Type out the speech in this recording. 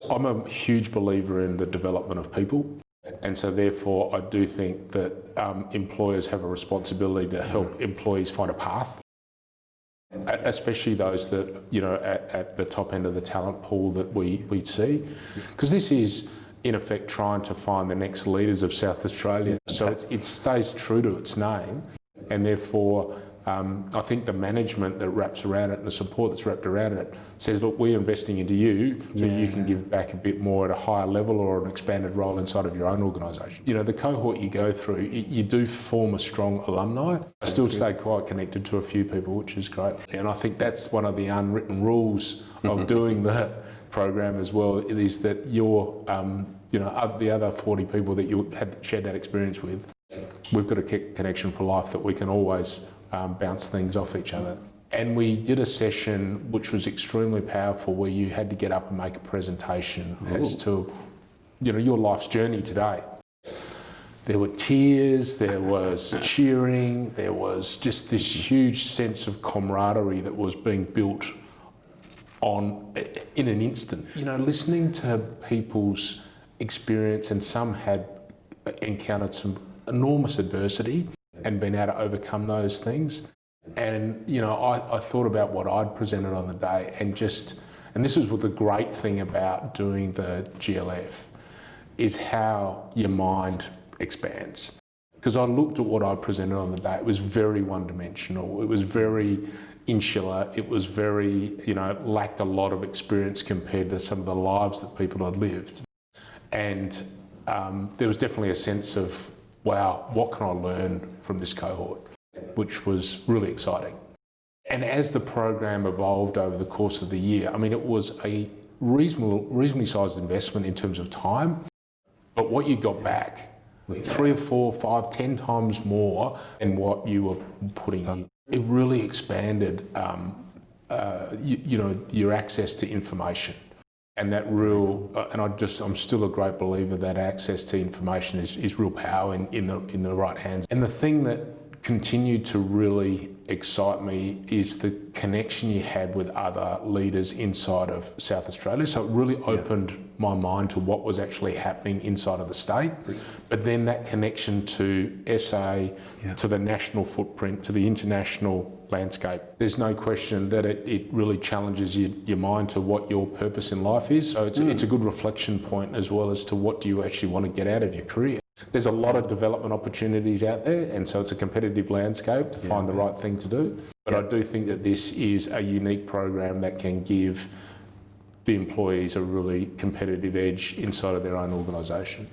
I'm a huge believer in the development of people, and so therefore I do think that employers have a responsibility to help employees find a path, especially those that, you know, at the top end of the talent pool that we see, because this is in effect trying to find the next leaders of South Australia. So it stays true to its name, and therefore I think the management that wraps around it and the support that's wrapped around it says, look, we're investing into you so you can give back a bit more at a higher level or an expanded role inside of your own organisation. You know, the cohort you go through, you do form a strong alumni. I still stay quite connected to a few people, which is great. And I think that's one of the unwritten rules of doing the program as well, is that you're, you know, the other 40 people that you had shared that experience with, we've got a connection for life that we can always bounce things off each other. And we did a session which was extremely powerful, where you had to get up and make a presentation as to, you know, your life's journey today. There were tears, there was cheering, there was just this huge sense of camaraderie that was being built on in an instant. You know, listening to people's experience, and some had encountered some enormous adversity and been able to overcome those things. And, you know, I thought about what I'd presented on the day, and this is what the great thing about doing the GLF is, how your mind expands. Because I looked at what I presented on the day, it was very one-dimensional, it was very insular, it was very, you know, lacked a lot of experience compared to some of the lives that people had lived. And there was definitely a sense of, wow, what can I learn from this cohort, which was really exciting. And as the program evolved over the course of the year, I mean, it was a reasonably sized investment in terms of time, but what you got back was 3 or 4, 5, 10 times more than what you were putting in. It really expanded, you know, your access to information. And that real, and I'm still a great believer that access to information is real power in the right hands. And the thing that continued to really excite me is the connection you had with other leaders inside of South Australia. So it really opened my mind to what was actually happening inside of the state. But then that connection to SA, to the national footprint, to the international landscape. There's no question that it really challenges your mind to what your purpose in life is. So it's a good reflection point, as well as to what do you actually want to get out of your career. There's a lot of development opportunities out there, and so it's a competitive landscape to find the right thing to do. But I do think that this is a unique program that can give the employees a really competitive edge inside of their own organisation.